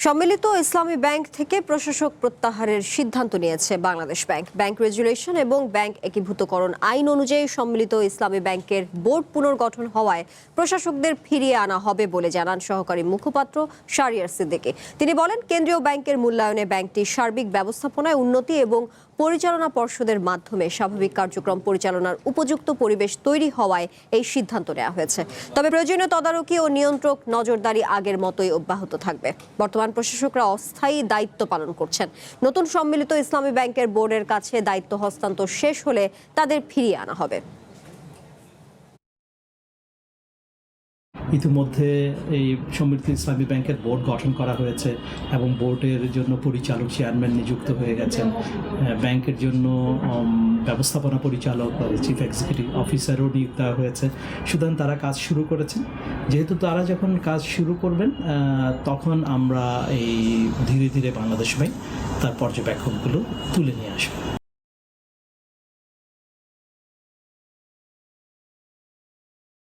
সম্মিলিত ইসলামী ব্যাংক থেকে প্রশাসক প্রত্যাহারের সিদ্ধান্ত নিয়েছে বাংলাদেশ ব্যাংক। ব্যাংক রেগুলেশন এবং ব্যাংক একীভূতকরণ আইন অনুযায়ী সম্মিলিত ইসলামী ব্যাংকের বোর্ড পুনর্গঠন হওয়ায় প্রশাসকদের ফিরিয়ে আনা হবে বলে জানান সহকারী মুখপাত্র শাহরিয়ার সিদ্দিকী। তিনি বলেন, কেন্দ্রীয় ব্যাংকের মূল্যায়নে ব্যাংকটির সার্বিক ব্যবস্থাপনায় উন্নতি এবং পরিচালনা পর্ষদের মাধ্যমে স্বাভাবিক কার্যক্রম পরিচালনার উপযুক্ত পরিবেশ তৈরি হওয়ায় এই সিদ্ধান্ত নেওয়া হয়েছে। তবে প্রয়োজনীয় তদারকি ও নিয়ন্ত্রক নজরদারি আগের মতোই অব্যাহত থাকবে। বর্তমান প্রশাসকরা অস্থায়ী দায়িত্ব পালন করছেন। নতুন সম্মিলিত ইসলামী ব্যাংকের বোর্ডের কাছে দায়িত্ব হস্তান্তর শেষ হলে তাদের ফিরিয়ে আনা হবে। ইতিমধ্যে এই সম্মিলিত ইসলামী ব্যাংকের বোর্ড গঠন করা হয়েছে এবং বোর্ডের জন্য পরিচালক চেয়ারম্যান নিযুক্ত হয়ে গেছেন। ব্যাংকের জন্য ব্যবস্থাপনা পরিচালক চিফ এক্সিকিউটিভ অফিসারও নিযুক্ত হয়েছে। সুতরাং তারা কাজ শুরু করেছেন। যেহেতু তারা যখন কাজ শুরু করবেন তখন আমরা এই ধীরে ধীরে বাংলাদেশ ব্যাংক তার পর্যবেক্ষণগুলো তুলে নিয়ে আসবো।